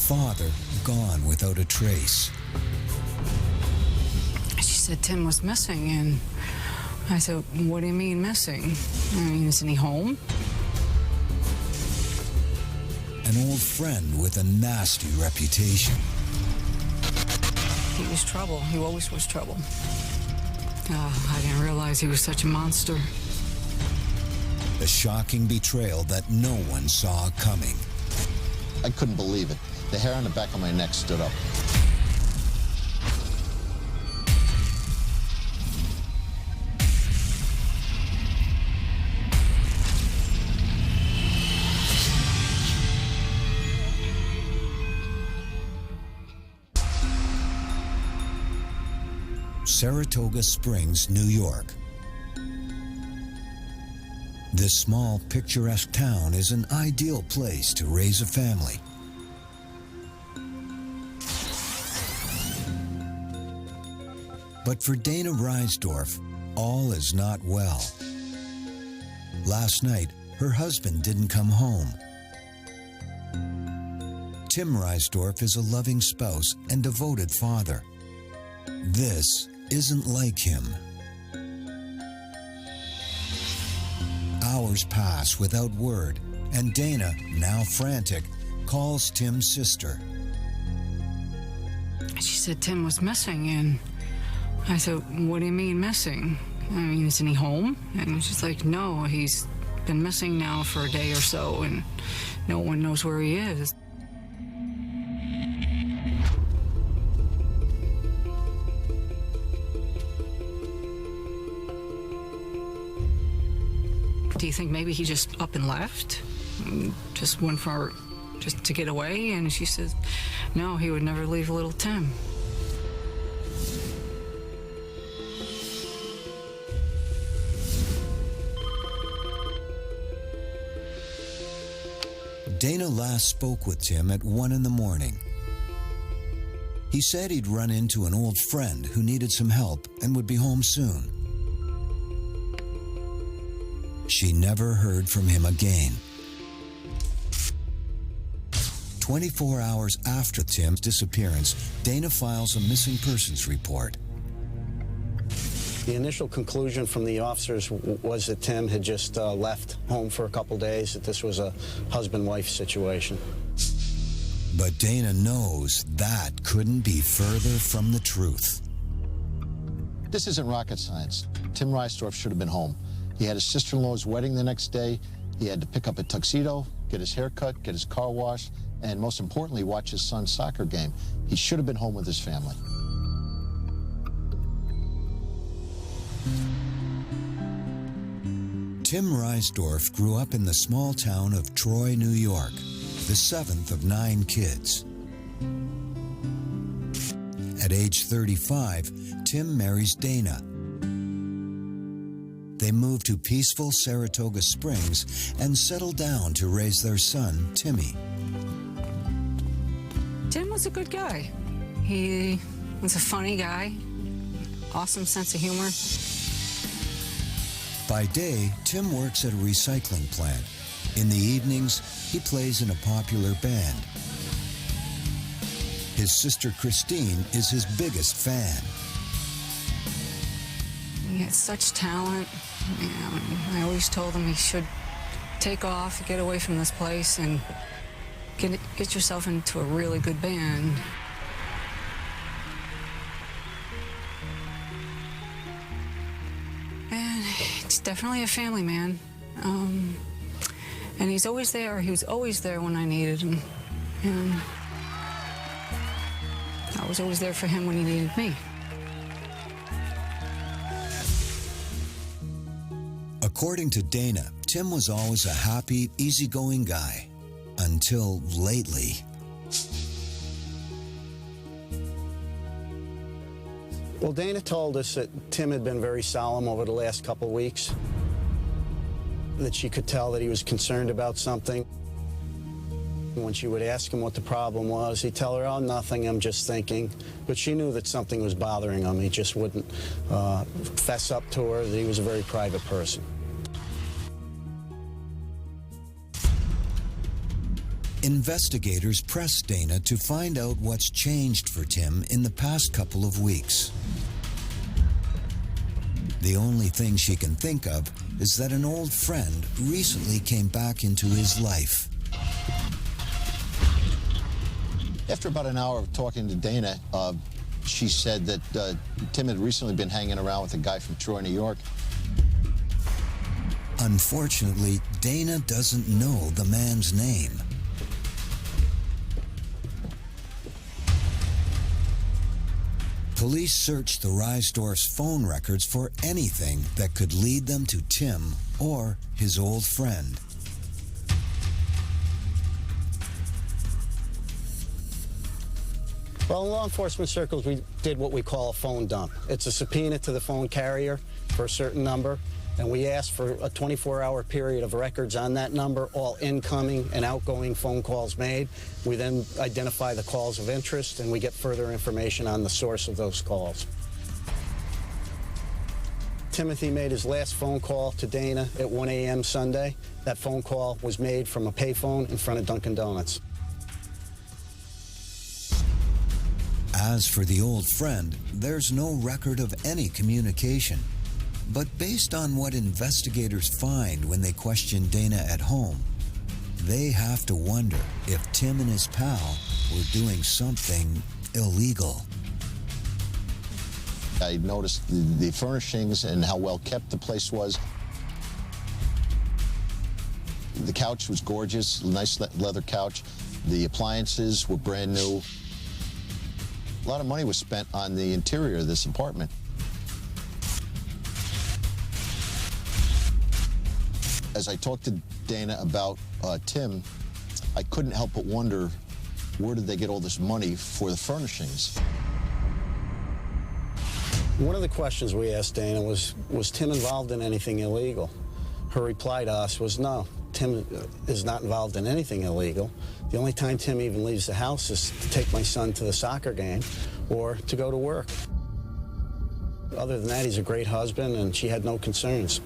father gone without a trace. She said Tim was missing, and I said, what do you mean missing? I mean, isn't he home? An old friend with a nasty reputation. He was trouble. He always was trouble. I didn't realize he was such a monster. A shocking betrayal that no one saw coming. I couldn't believe it. The hair on the back of my neck stood up. Saratoga Springs, New York. This small, picturesque town is an ideal place to raise a family. But for Dana Reisdorf, all is not well. Last night, her husband didn't come home. Tim Reisdorf is a loving spouse and devoted father. This isn't like him. Hours pass without word, and Dana, now frantic, calls Tim's sister. She said Tim was missing, and I said, what do you mean missing? I mean, isn't he home? And she's like, no, he's been missing now for a day or so, and no one knows where he is. Do you think maybe he just up and left? Just went just to get away? And she says, no, he would never leave little Tim. Dana last spoke with Tim at 1 in the morning. He said he'd run into an old friend who needed some help and would be home soon. She never heard from him again. 24 hours after Tim's disappearance, Dana files a missing persons report. The initial conclusion from the officers was that Tim had just left home for a couple days, that this was a husband-wife situation. But Dana knows that couldn't be further from the truth. This isn't rocket science. Tim Reisdorf should have been home. He had his sister-in-law's wedding the next day. He had to pick up a tuxedo, get his hair cut, get his car washed, and most importantly, watch his son's soccer game. He should have been home with his family. Tim Reisdorf grew up in the small town of Troy, New York, the 7th of 9 kids. At age 35, Tim marries Dana. They moved to peaceful Saratoga Springs and settled down to raise their son, Timmy. Tim was a good guy. He was a funny guy, awesome sense of humor. By day, Tim works at a recycling plant. In the evenings, he plays in a popular band. His sister Christine is his biggest fan. He had such talent. I always told him he should take off, get away from this place, and get yourself into a really good band. And he's definitely a family man. And he's always there. He was always there when I needed him. And I was always there for him when he needed me. According to Dana, Tim was always a happy, easygoing guy. Until lately. Well, Dana told us that Tim had been very solemn over the last couple weeks, that she could tell that he was concerned about something. When she would ask him what the problem was, he'd tell her, oh, nothing, I'm just thinking. But she knew that something was bothering him. He just wouldn't fess up to her, that he was a very private person. Investigators press Dana to find out what's changed for Tim in the past couple of weeks. The only thing she can think of is that an old friend recently came back into his life. After about an hour of talking to Dana, she said that Tim had recently been hanging around with a guy from Troy, New York. Unfortunately, Dana doesn't know the man's name. Police searched the Reisdorf's phone records for anything that could lead them to Tim or his old friend. Well, in law enforcement circles, we did what we call a phone dump. It's a subpoena to the phone carrier for a certain number, and we asked for a 24-hour period of records on that number, all incoming and outgoing phone calls made. We then identify the calls of interest, and we get further information on the source of those calls. Timothy made his last phone call to Dana at 1 a.m. Sunday. That phone call was made from a payphone in front of Dunkin' Donuts. As for the old friend, there's no record of any communication. But based on what investigators find when they question Dana at home, they have to wonder if Tim and his pal were doing something illegal. I noticed the furnishings and how well kept the place was. The couch was gorgeous, nice leather couch. The appliances were brand new. A lot of money was spent on the interior of this apartment. As I talked to Dana about Tim, I couldn't help but wonder, where did they get all this money for the furnishings? One of the questions we asked Dana was Tim involved in anything illegal? Her reply to us was, no, Tim is not involved in anything illegal. The only time Tim even leaves the house is to take my son to the soccer game or to go to work. Other than that, he's a great husband, and she had no concerns.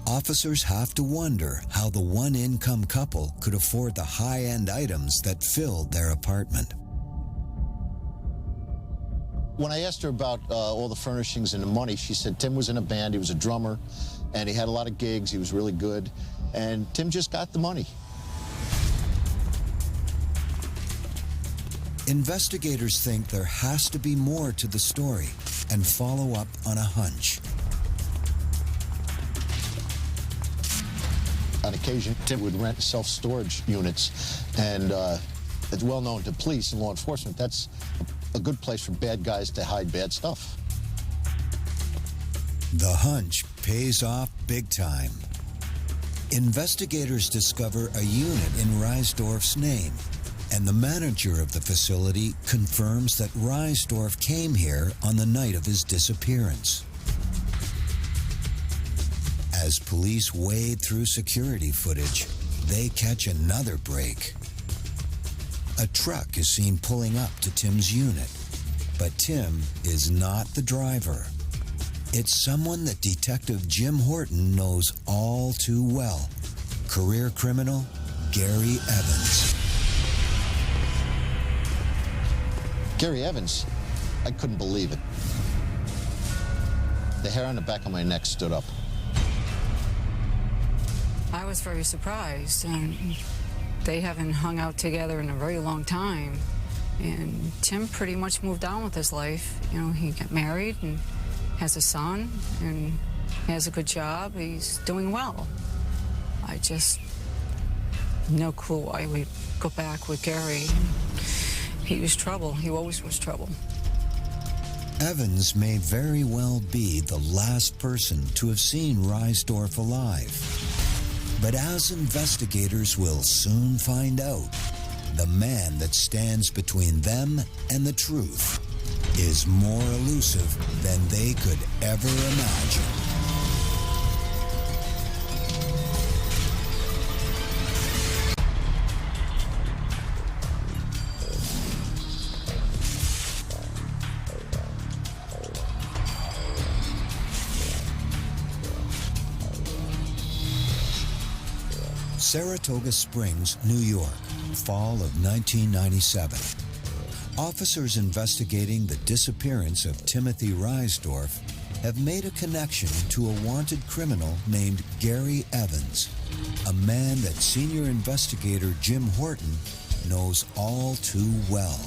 Officers have to wonder how the one-income couple could afford the high-end items that filled their apartment. When I asked her about all the furnishings and the money, she said Tim was in a band, he was a drummer, and he had a lot of gigs, he was really good, and Tim just got the money. Investigators think there has to be more to the story and follow up on a hunch. On occasion, Tim would rent self-storage units, and it's well known to police and law enforcement, that's a good place for bad guys to hide bad stuff. The hunch pays off big time. Investigators discover a unit in Reisdorf's name, and the manager of the facility confirms that Reisdorf came here on the night of his disappearance. As police wade through security footage, they catch another break. A truck is seen pulling up to Tim's unit, but Tim is not the driver. It's someone that Detective Jim Horton knows all too well, career criminal Gary Evans. Gary Evans, I couldn't believe it. The hair on the back of my neck stood up. I was very surprised. They haven't hung out together in a very long time. And Tim pretty much moved on with his life. You know, he got married and has a son and has a good job. He's doing well. I just, no clue why we'd go back with Gary. He was trouble. He always was trouble. Evans may very well be the last person to have seen Reisdorf alive. But as investigators will soon find out, the man that stands between them and the truth is more elusive than they could ever imagine. Saratoga Springs, New York, fall of 1997. Officers investigating the disappearance of Timothy Reisdorf have made a connection to a wanted criminal named Gary Evans, a man that senior investigator Jim Horton knows all too well.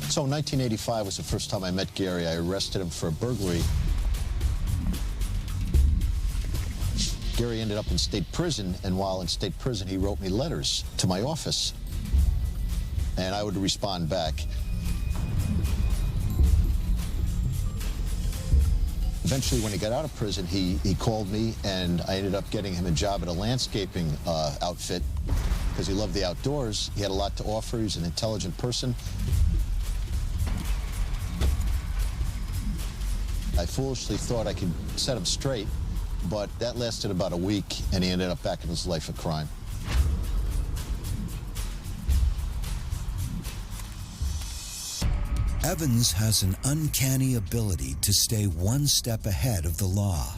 So 1985 was the first time I met Gary. I arrested him for a burglary. Gary ended up in state prison, and while in state prison, he wrote me letters to my office, and I would respond back. Eventually, when he got out of prison, he called me, and I ended up getting him a job at a landscaping outfit because he loved the outdoors. He had a lot to offer. He was an intelligent person. I foolishly thought I could set him straight, but that lasted about a week, and he ended up back in his life of crime. Evans has an uncanny ability to stay one step ahead of the law.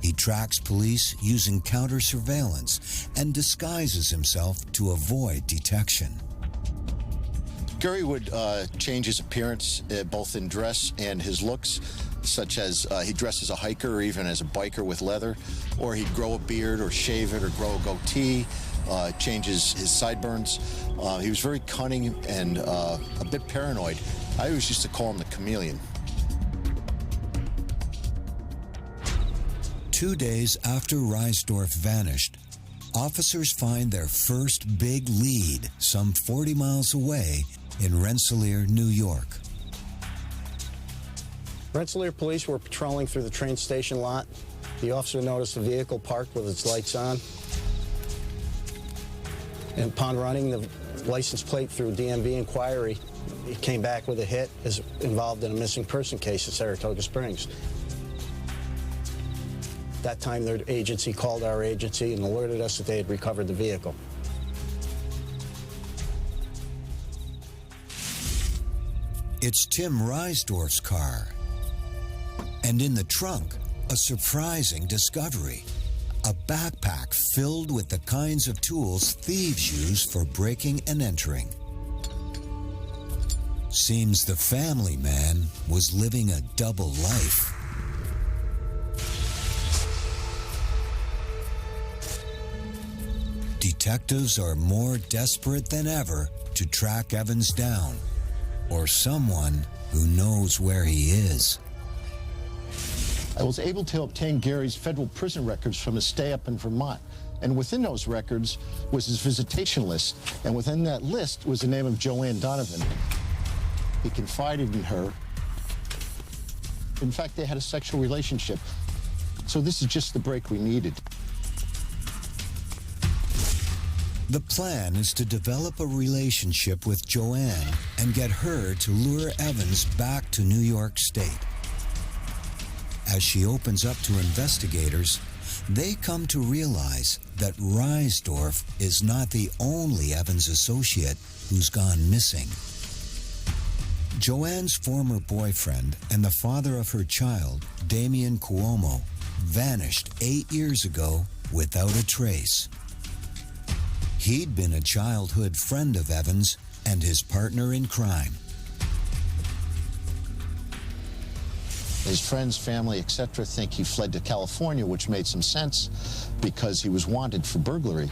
He tracks police using counter-surveillance and disguises himself to avoid detection. Gary would change his appearance, both in dress and his looks, such as he'd dress as a hiker or even as a biker with leather, or he'd grow a beard or shave it or grow a goatee, change his sideburns. He was very cunning and a bit paranoid. I always used to call him the chameleon. 2 days after Reisdorf vanished, officers find their first big lead some 40 miles away in Rensselaer, New York. Rensselaer police were patrolling through the train station lot. The officer noticed a vehicle parked with its lights on. And upon running the license plate through DMV inquiry, he came back with a hit as involved in a missing person case at Saratoga Springs. At that time, their agency called our agency and alerted us that they had recovered the vehicle. It's Tim Reisdorf's car. And in the trunk, a surprising discovery. A backpack filled with the kinds of tools thieves use for breaking and entering. Seems the family man was living a double life. Detectives are more desperate than ever to track Evans down, or someone who knows where he is. I was able to obtain Gary's federal prison records from his stay up in Vermont. And within those records was his visitation list. And within that list was the name of Joanne Donovan. He confided in her. In fact, they had a sexual relationship. So this is just the break we needed. The plan is to develop a relationship with Joanne and get her to lure Evans back to New York State. As she opens up to investigators, they come to realize that Reisdorf is not the only Evans associate who's gone missing. Joanne's former boyfriend and the father of her child, Damian Cuomo, vanished 8 years ago without a trace. He'd been a childhood friend of Evans and his partner in crime. His friends, family, etc. think he fled to California, which made some sense because he was wanted for burglary.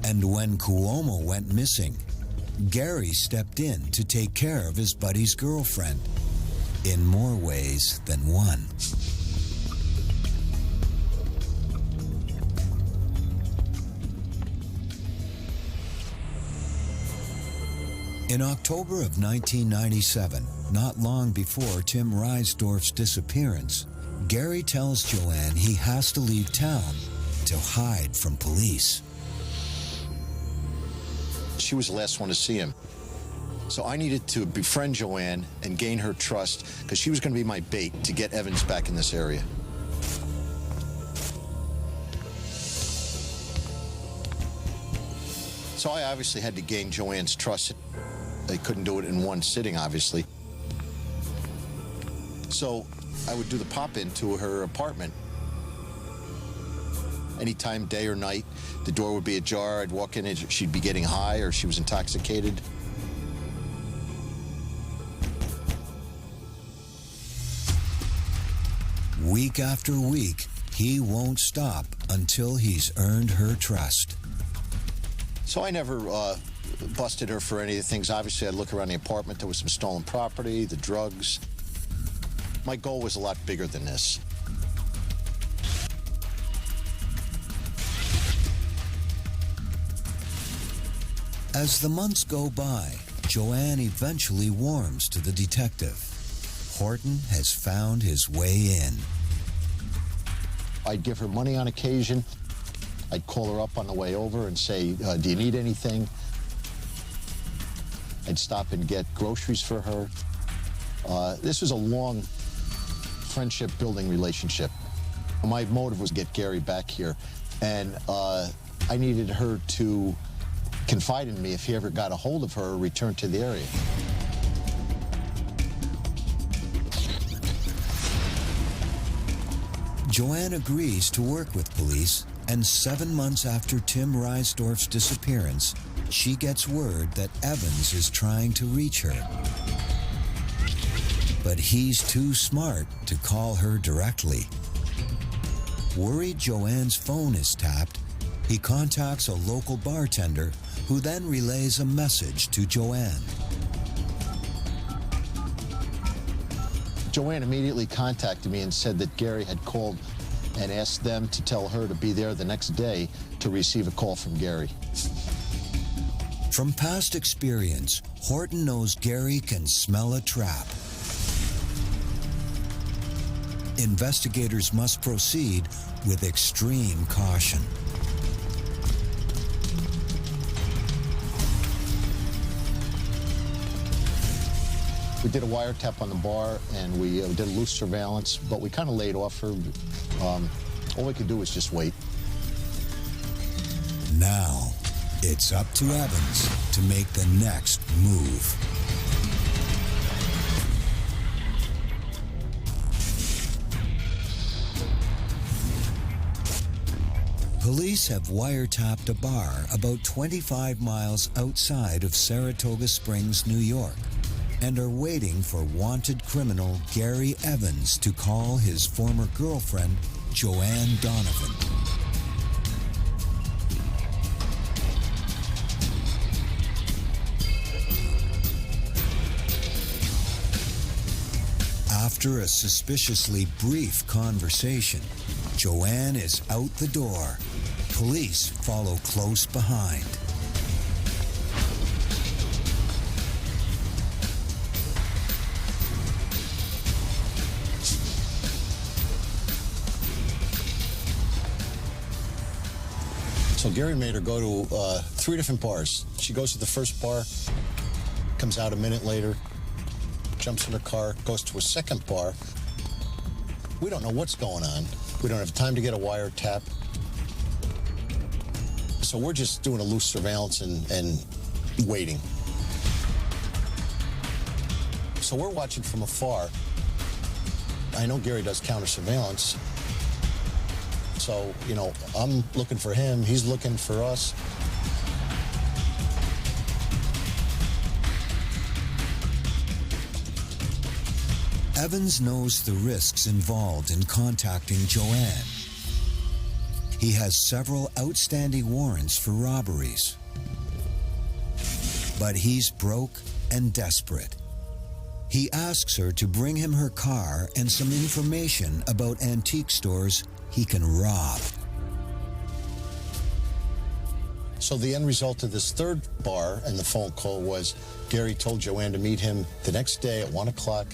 And when Cuomo went missing, Gary stepped in to take care of his buddy's girlfriend, in more ways than one. In October of 1997, not long before Tim Reisdorf's disappearance, Gary tells Joanne he has to leave town to hide from police. She was the last one to see him. So I needed to befriend Joanne and gain her trust because she was going to be my bait to get Evans back in this area. So I obviously had to gain Joanne's trust. I couldn't do it in one sitting, obviously. So I would do the pop-in to her apartment. Anytime, day or night, the door would be ajar. I'd walk in and she'd be getting high or she was intoxicated. Week after week, he won't stop until he's earned her trust. So I never busted her for any of the things. Obviously, I'd look around the apartment. There was some stolen property, the drugs. My goal was a lot bigger than this. As the months go by, Joanne eventually warms to the detective. Horton has found his way in. I'd give her money on occasion. I'd call her up on the way over and say, do you need anything? I'd stop and get groceries for her. This was a long friendship-building relationship. My motive was to get Gary back here, and I needed her to confide in me if he ever got a hold of her or returned to the area. Joanne agrees to work with police, and 7 months after Tim Reisdorf's disappearance, she gets word that Evans is trying to reach her. But he's too smart to call her directly. Worried Joanne's phone is tapped, he contacts a local bartender who then relays a message to Joanne. Joanne immediately contacted me and said that Gary had called and asked them to tell her to be there the next day to receive a call from Gary. From past experience, Horton knows Gary can smell a trap. Investigators must proceed with extreme caution. We did a wiretap on the bar, and we did a loose surveillance, but we kind of laid off her. All we could do was just wait. Now, it's up to Evans to make the next move. Police have wiretapped a bar about 25 miles outside of Saratoga Springs, New York, and are waiting for wanted criminal Gary Evans to call his former girlfriend, Joanne Donovan. After a suspiciously brief conversation, Joanne is out the door. Police follow close behind. So Gary made her go to 3 different bars. She goes to the first bar, comes out a minute later, jumps in her car, goes to a second bar. We don't know what's going on. We don't have time to get a wiretap. So we're just doing a loose surveillance and waiting. So we're watching from afar. I know Gary does counter surveillance. So, you know, I'm looking for him, he's looking for us. Evans knows the risks involved in contacting Joanne. He has several outstanding warrants for robberies. But he's broke and desperate. He asks her to bring him her car and some information about antique stores he can rob. So the end result of this third bar and the phone call was Gary told Joanne to meet him the next day at 1 o'clock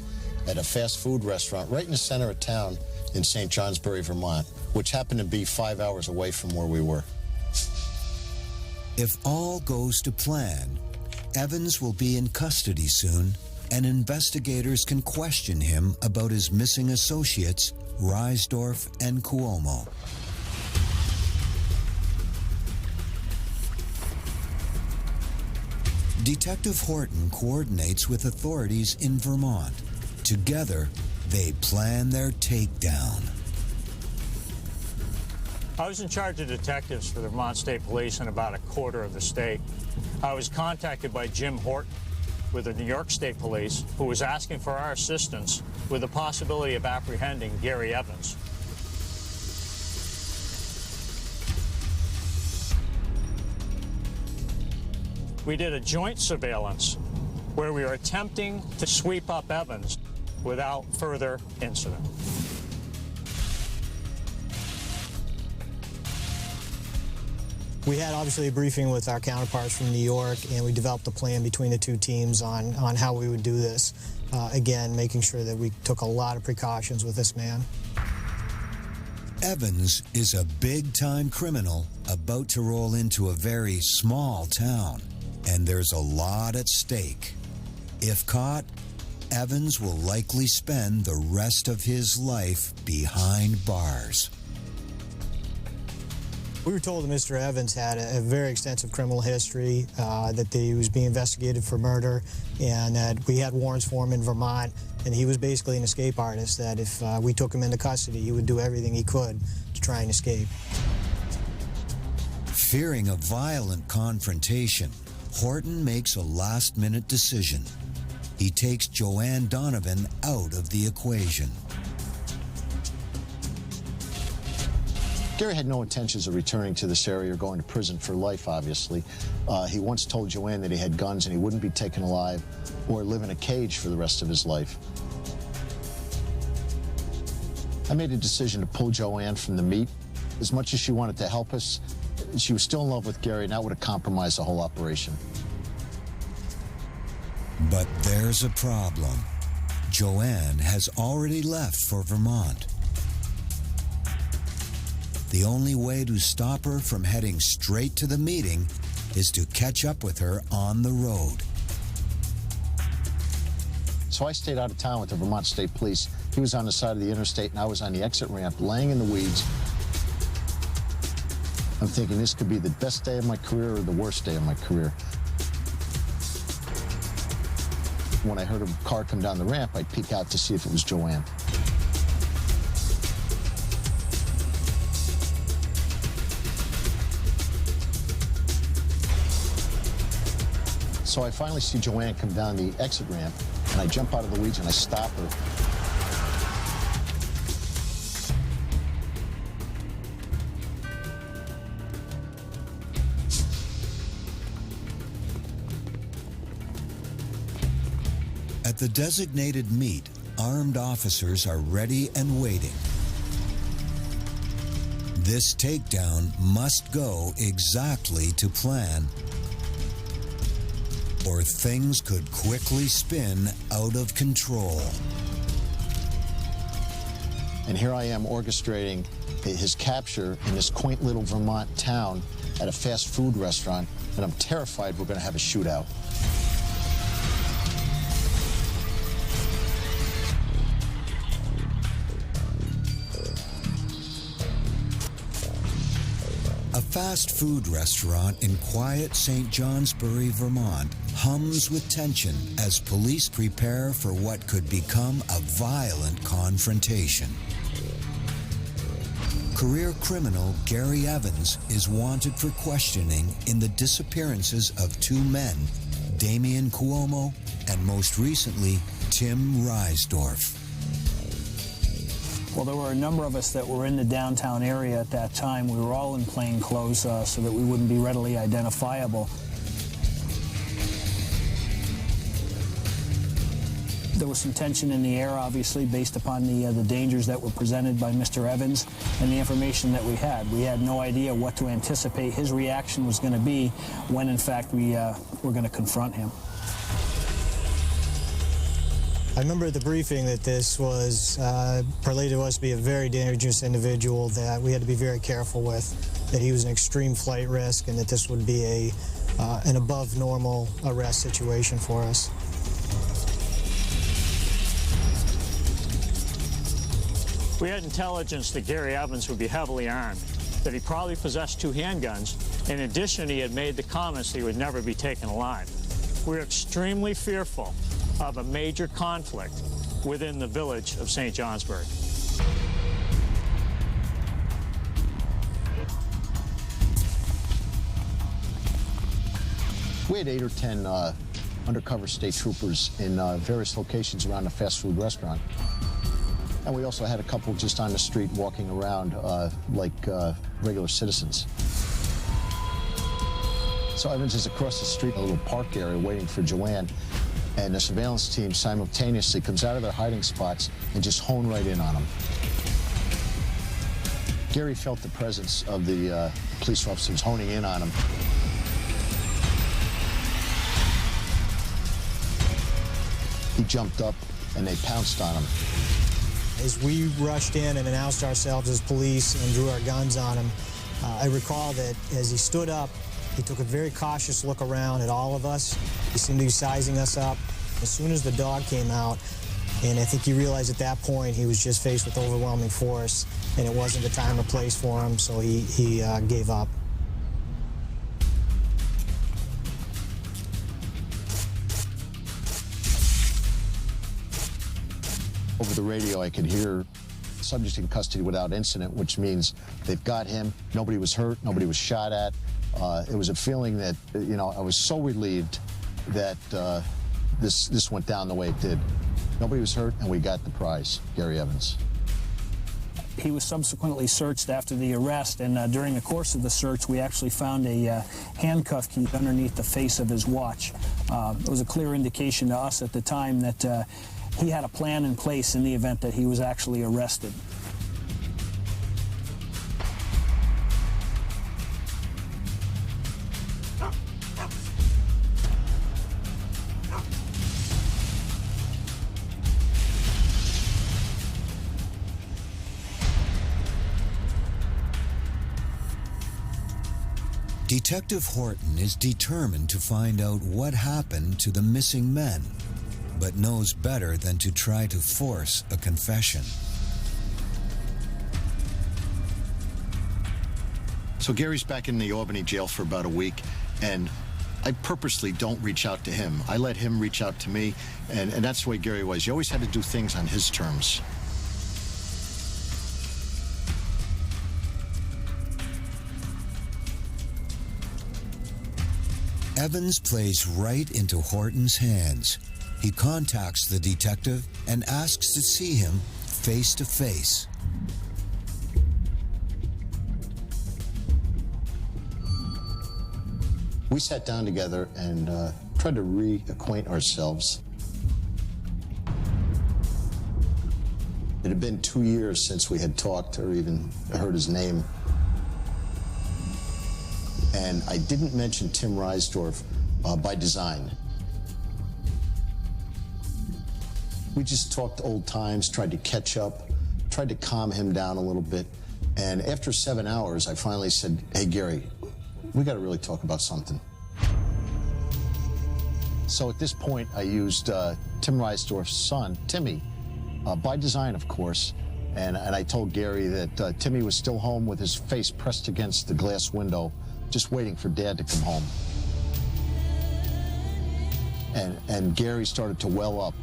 at a fast food restaurant right in the center of town in St. Johnsbury, Vermont, which happened to be 5 hours away from where we were. If all goes to plan, Evans will be in custody soon, and investigators can question him about his missing associates, Reisdorf and Cuomo. Detective Horton coordinates with authorities in Vermont. Together, they plan their takedown. I was in charge of detectives for the Vermont State Police in about a quarter of the state. I was contacted by Jim Horton with the New York State Police, who was asking for our assistance with the possibility of apprehending Gary Evans. We did a joint surveillance where we were attempting to sweep up Evans without further incident. We had obviously a briefing with our counterparts from New York, and we developed a plan between the two teams on how we would do this. Again, making sure that we took a lot of precautions with this man. Evans is a big-time criminal about to roll into a very small town, and there's a lot at stake. If caught, Evans will likely spend the rest of his life behind bars. We were told that Mr. Evans had a very extensive criminal history, that he was being investigated for murder, and that we had warrants for him in Vermont, and he was basically an escape artist, that if we took him into custody, he would do everything he could to try and escape. Fearing a violent confrontation, Horton makes a last-minute decision. He takes Joanne Donovan out of the equation. Gary had no intentions of returning to this area or going to prison for life, obviously. He once told Joanne that he had guns and he wouldn't be taken alive or live in a cage for the rest of his life. I made a decision to pull Joanne from the meet. As much as she wanted to help us, she was still in love with Gary, and that would have compromised the whole operation. But there's a problem. Joanne has already left for Vermont. The only way to stop her from heading straight to the meeting is to catch up with her on the road. So I stayed out of town with the Vermont State Police. He was on the side of the interstate, and I was on the exit ramp, laying in the weeds. I'm thinking this could be the best day of my career or the worst day of my career. When I heard a car come down the ramp, I'd peek out to see if it was Joanne. So I finally see Joanne come down the exit ramp, and I jump out of the weeds and I stop her. At the designated meet, armed officers are ready and waiting. This takedown must go exactly to plan, or things could quickly spin out of control. And here I am orchestrating his capture in this quaint little Vermont town at a fast food restaurant, and I'm terrified we're going to have a shootout. A fast food restaurant in quiet St. Johnsbury, Vermont, hums with tension as police prepare for what could become a violent confrontation. Career criminal Gary Evans is wanted for questioning in the disappearances of two men, Damian Cuomo and most recently, Tim Reisdorf. Well, there were a number of us that were in the downtown area at that time. We were all in plain clothes so that we wouldn't be readily identifiable. There was some tension in the air, obviously, based upon the dangers that were presented by Mr. Evans and the information that we had. We had no idea what to anticipate his reaction was going to be when, in fact, we were going to confront him. I remember at the briefing that this was related to us to be a very dangerous individual that we had to be very careful with, that he was an extreme flight risk, and that this would be an above normal arrest situation for us. We had intelligence that Gary Evans would be heavily armed, that he probably possessed two handguns. In addition, he had made the comments that he would never be taken alive. We were extremely fearful of a major conflict within the village of St. Johnsburg. We had 8 or 10 undercover state troopers in various locations around the fast food restaurant. And we also had a couple just on the street walking around like regular citizens. So Evans is across the street in a little park area waiting for Joanne, and the surveillance team simultaneously comes out of their hiding spots and just hone right in on him. Gary felt the presence of the police officers honing in on him. He jumped up and they pounced on him. As we rushed in and announced ourselves as police and drew our guns on him, I recall that as he stood up, he took a very cautious look around at all of us. He seemed to be sizing us up. As soon as the dog came out, and I think he realized at that point he was just faced with overwhelming force, and it wasn't the time or place for him, so he gave up. Over the radio, I could hear subject in custody without incident, which means they've got him. Nobody was hurt. Nobody was shot at. It was a feeling that, you know, I was so relieved that this went down the way it did. Nobody was hurt, and we got the prize, Gary Evans. He was subsequently searched after the arrest, and during the course of the search, we actually found a handcuff key underneath the face of his watch. It was a clear indication to us at the time that he had a plan in place in the event that he was actually arrested. Detective Horton is determined to find out what happened to the missing men, but knows better than to try to force a confession. So Gary's back in the Albany jail for about a week, and I purposely don't reach out to him. I let him reach out to me, and that's the way Gary was. You always had to do things on his terms. Evans plays right into Horton's hands. He contacts the detective and asks to see him face to face. We sat down together and tried to reacquaint ourselves. It had been 2 years since we had talked or even heard his name. And I didn't mention Tim Reisdorf by design. We just talked old times, tried to catch up, tried to calm him down a little bit. And after 7 hours, I finally said, "Hey, Gary, we got to really talk about something." So at this point, I used Tim Reisdorf's son, Timmy, by design, of course. And I told Gary that Timmy was still home with his face pressed against the glass window, just waiting for Dad to come home. And Gary started to well up.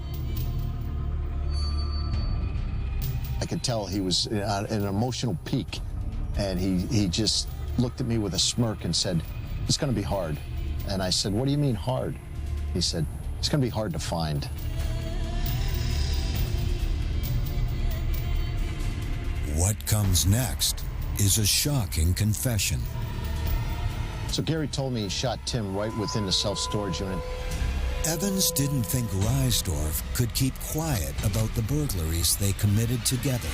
I could tell he was at an emotional peak, and he just looked at me with a smirk and said, "It's going to be hard." And I said, "What do you mean hard?" He said, "It's going to be hard to find." What comes next is a shocking confession. So Gary told me he shot Tim right within the self-storage unit. Evans didn't think Reisdorf could keep quiet about the burglaries they committed together.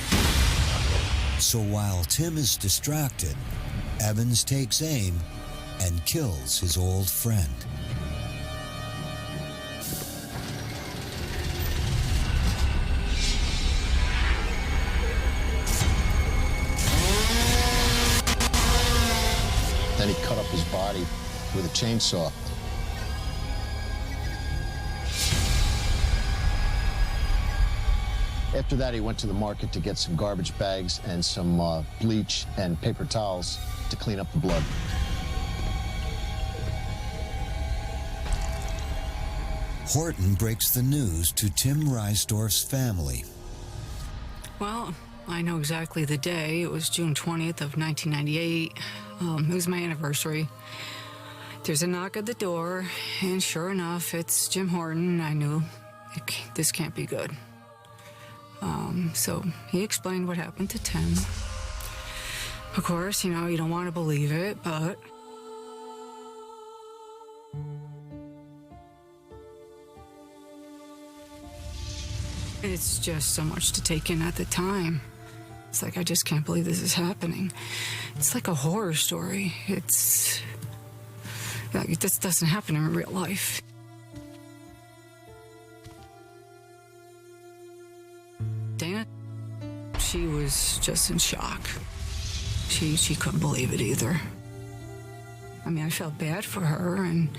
So while Tim is distracted, Evans takes aim and kills his old friend. Then he cut up his body with a chainsaw. After that, he went to the market to get some garbage bags and some bleach and paper towels to clean up the blood. Horton breaks the news to Tim Reisdorf's family. Well, I know exactly the day. It was June 20th of 1998. It was my anniversary. There's a knock at the door, and sure enough, it's Jim Horton. I knew this can't be good. So he explained what happened to Tim. Of course, you don't want to believe it, but it's just so much to take in at the time. It's like, I just can't believe this is happening. It's like a horror story. It's like, this doesn't happen in real life. Dana, she was just in shock. She couldn't believe it either. I mean, I felt bad for her, and,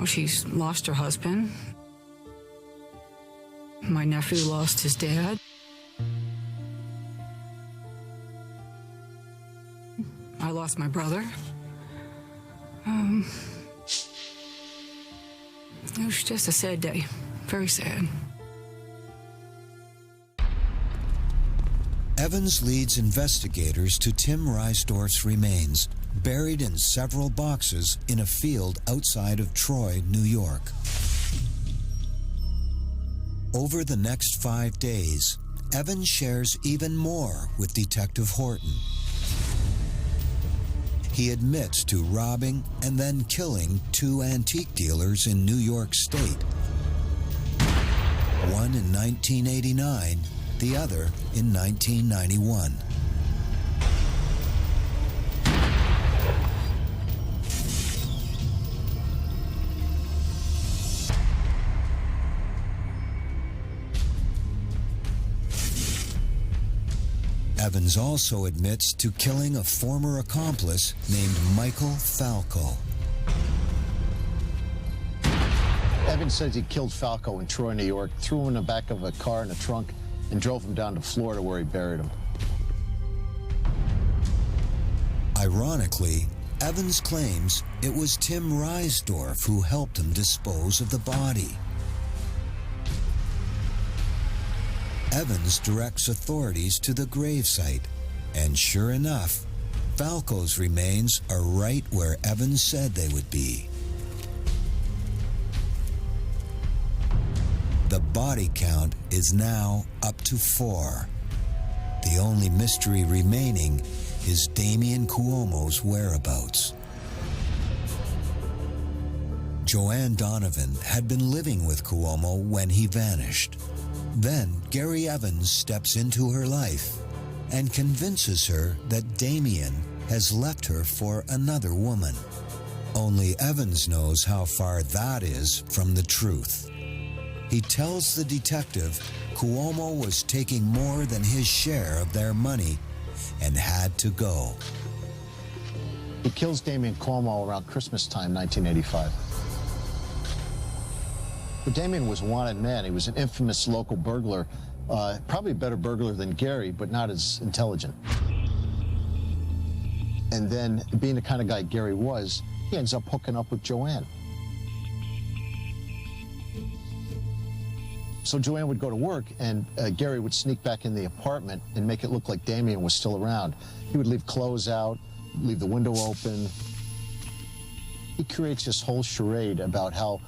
she's lost her husband. My nephew lost his dad. I lost my brother. It was just a sad day. Very sad. Evans leads investigators to Tim Reisdorf's remains, buried in several boxes in a field outside of Troy, New York. Over the next 5 days, Evans shares even more with Detective Horton. He admits to robbing and then killing 2 antique dealers in New York State. One in 1989, the other in 1991. Evans also admits to killing a former accomplice named Michael Falco. Evans says he killed Falco in Troy, New York, threw him in the back of a car in a trunk, and drove him down to Florida where he buried him. Ironically, Evans claims it was Tim Reisdorf who helped him dispose of the body. Evans directs authorities to the gravesite, and sure enough, Falco's remains are right where Evans said they would be. The body count is now up to 4. The only mystery remaining is Damian Cuomo's whereabouts. Joanne Donovan had been living with Cuomo when he vanished. Then Gary Evans steps into her life and convinces her that Damian has left her for another woman. Only Evans knows how far that is from the truth. He tells the detective Cuomo was taking more than his share of their money and had to go. He kills Damian Cuomo around Christmas time, 1985. But Damian was a wanted man. He was an infamous local burglar, probably a better burglar than Gary, but not as intelligent. And then, being the kind of guy Gary was, he ends up hooking up with Joanne. So Joanne would go to work, and Gary would sneak back in the apartment and make it look like Damian was still around. He would leave clothes out, leave the window open. He creates this whole charade about how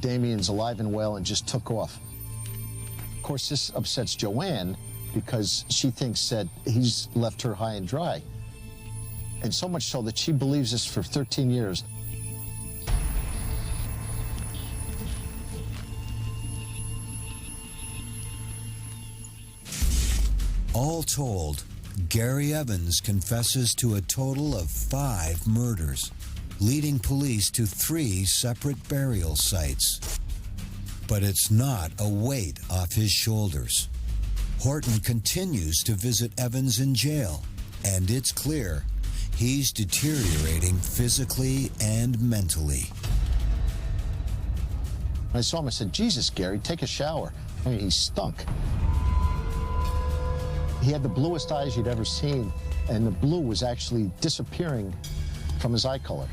Damian's alive and well and just took off. Of course, this upsets Joanne because she thinks that he's left her high and dry. And so much so that she believes this for 13 years. All told, Gary Evans confesses to a total of 5 murders, leading police to 3 separate burial sites. But it's not a weight off his shoulders. Horton continues to visit Evans in jail, and it's clear he's deteriorating physically and mentally. When I saw him, I said, "Jesus, Gary, take a shower." I mean, he stunk. He had the bluest eyes you'd ever seen, and the blue was actually disappearing from his eye color.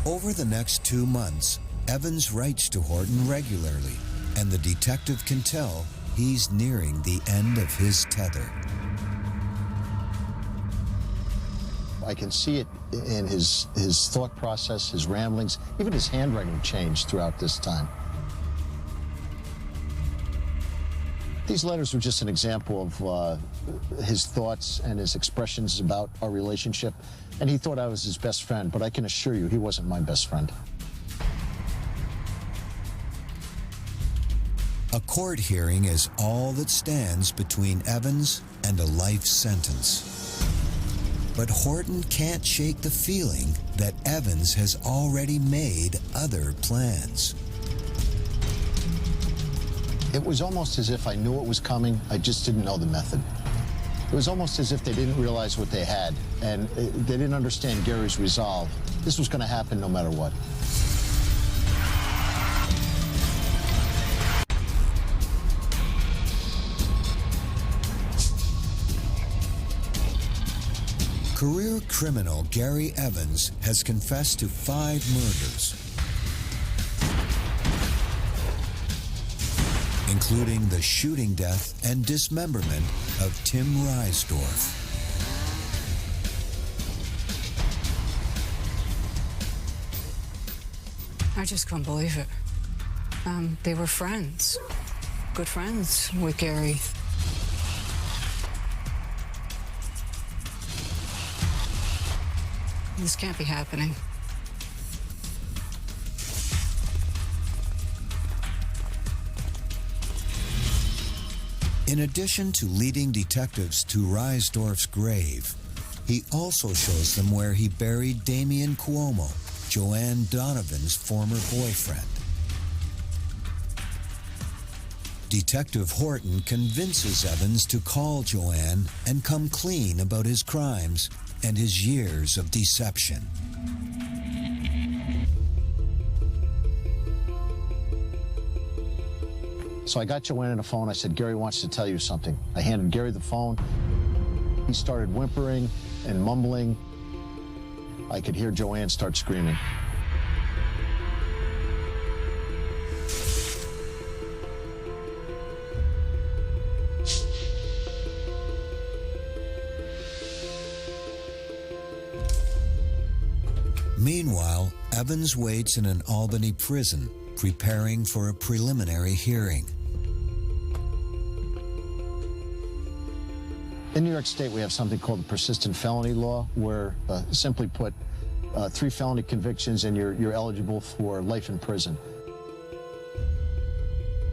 Over the next 2 months, Evans writes to Horton regularly, and the detective can tell he's nearing the end of his tether. I can see it in his thought process, his ramblings, even his handwriting changed throughout this time. These letters were just an example of his thoughts and his expressions about our relationship, and he thought I was his best friend, but I can assure you he wasn't my best friend. A court hearing is all that stands between Evans and a life sentence. But Horton can't shake the feeling that Evans has already made other plans. It was almost as if I knew it was coming, I just didn't know the method. It was almost as if they didn't realize what they had, and they didn't understand Gary's resolve. This was going to happen no matter what. Career criminal Gary Evans has confessed to 5 murders, including the shooting death and dismemberment of Tim Reisdorf. I just couldn't believe it. They were friends, good friends with Gary. This can't be happening. In addition to leading detectives to Reisdorf's grave, he also shows them where he buried Damian Cuomo, Joanne Donovan's former boyfriend. Detective Horton convinces Evans to call Joanne and come clean about his crimes and his years of deception. So I got Joanne on the phone. I said, Gary wants to tell you something. I handed Gary the phone. He started whimpering and mumbling. I could hear Joanne start screaming. Meanwhile, Evans waits in an Albany prison, preparing for a preliminary hearing. In New York State, we have something called the persistent felony law, where simply put, 3 felony convictions and you're eligible for life in prison.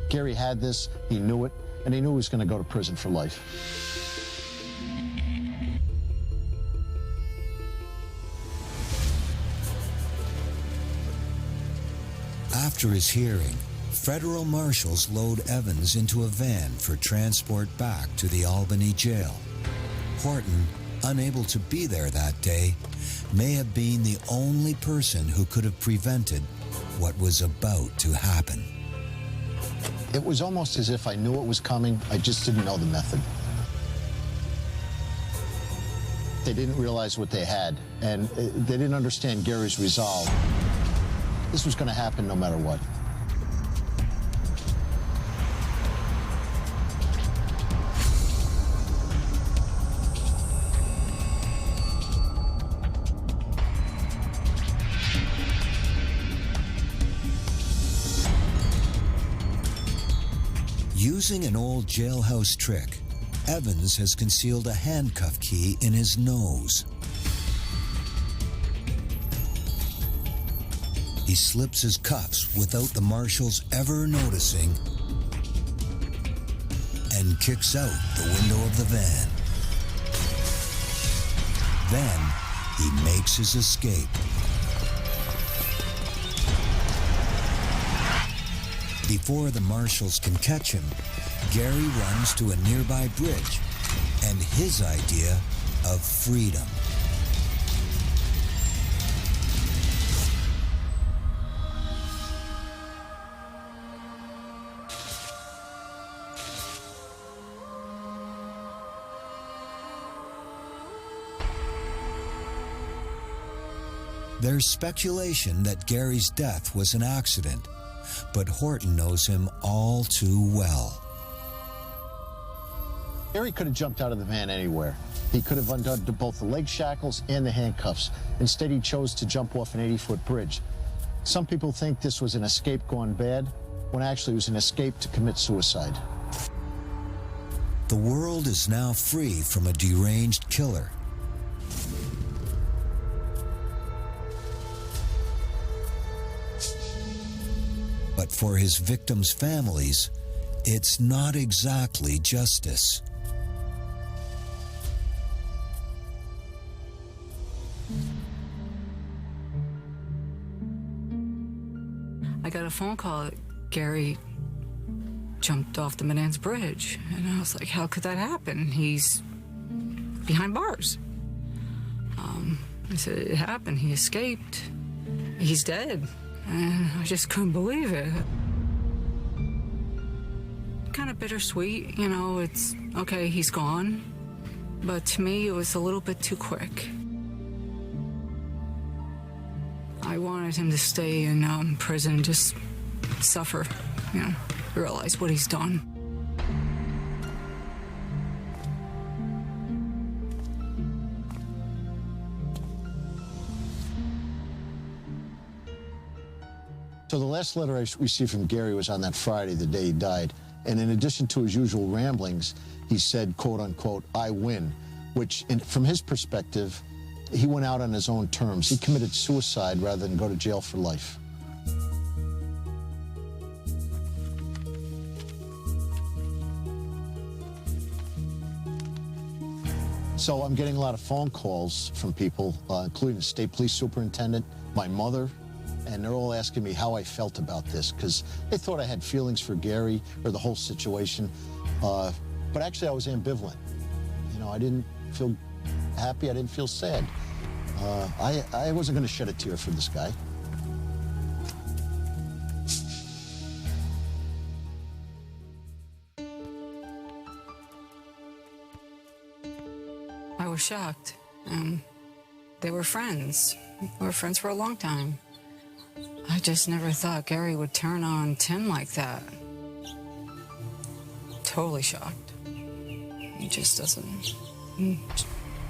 Gary had this, he knew it, and he knew he was going to go to prison for life. After his hearing, federal marshals load Evans into a van for transport back to the Albany jail. Horton, unable to be there that day, may have been the only person who could have prevented what was about to happen. It was almost as if I knew it was coming, I just didn't know the method. They didn't realize what they had, and they didn't understand Gary's resolve. This was going to happen no matter what. Using an old jailhouse trick, Evans has concealed a handcuff key in his nose. He slips his cuffs without the marshals ever noticing and kicks out the window of the van. Then he makes his escape. Before the marshals can catch him, Gary runs to a nearby bridge and his idea of freedom. There's speculation that Gary's death was an accident, but Horton knows him all too well. Gary could have jumped out of the van anywhere. He could have undone both the leg shackles and the handcuffs. Instead, he chose to jump off an 80-foot bridge. Some people think this was an escape gone bad, when actually it was an escape to commit suicide. The world is now free from a deranged killer. But for his victims' families, it's not exactly justice. I got a phone call that Gary jumped off the Menands Bridge. And I was like, how could that happen? He's behind bars. I said, it happened. He escaped. He's dead. And I just couldn't believe it. Kind of bittersweet, you know, it's okay, he's gone. But to me, it was a little bit too quick. I wanted him to stay in prison, just suffer, you know, realize what he's done. So the last letter I received from Gary was on that Friday, the day he died. And in addition to his usual ramblings, he said, quote unquote, I win, which from his perspective, he went out on his own terms. He committed suicide rather than go to jail for life. So I'm getting a lot of phone calls from people, including the state police superintendent, my mother, and they're all asking me how I felt about this, because they thought I had feelings for Gary or the whole situation. But actually, I was ambivalent. You know, I didn't feel happy, I didn't feel sad. I wasn't going to shed a tear for this guy. I was shocked. They were friends. We were friends for a long time. I just never thought Gary would turn on Tim like that. Totally shocked. He just doesn't.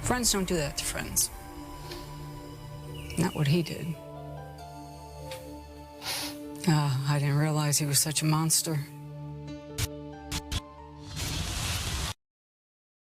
Friends don't do that to friends. Not what he did. I didn't realize he was such a monster.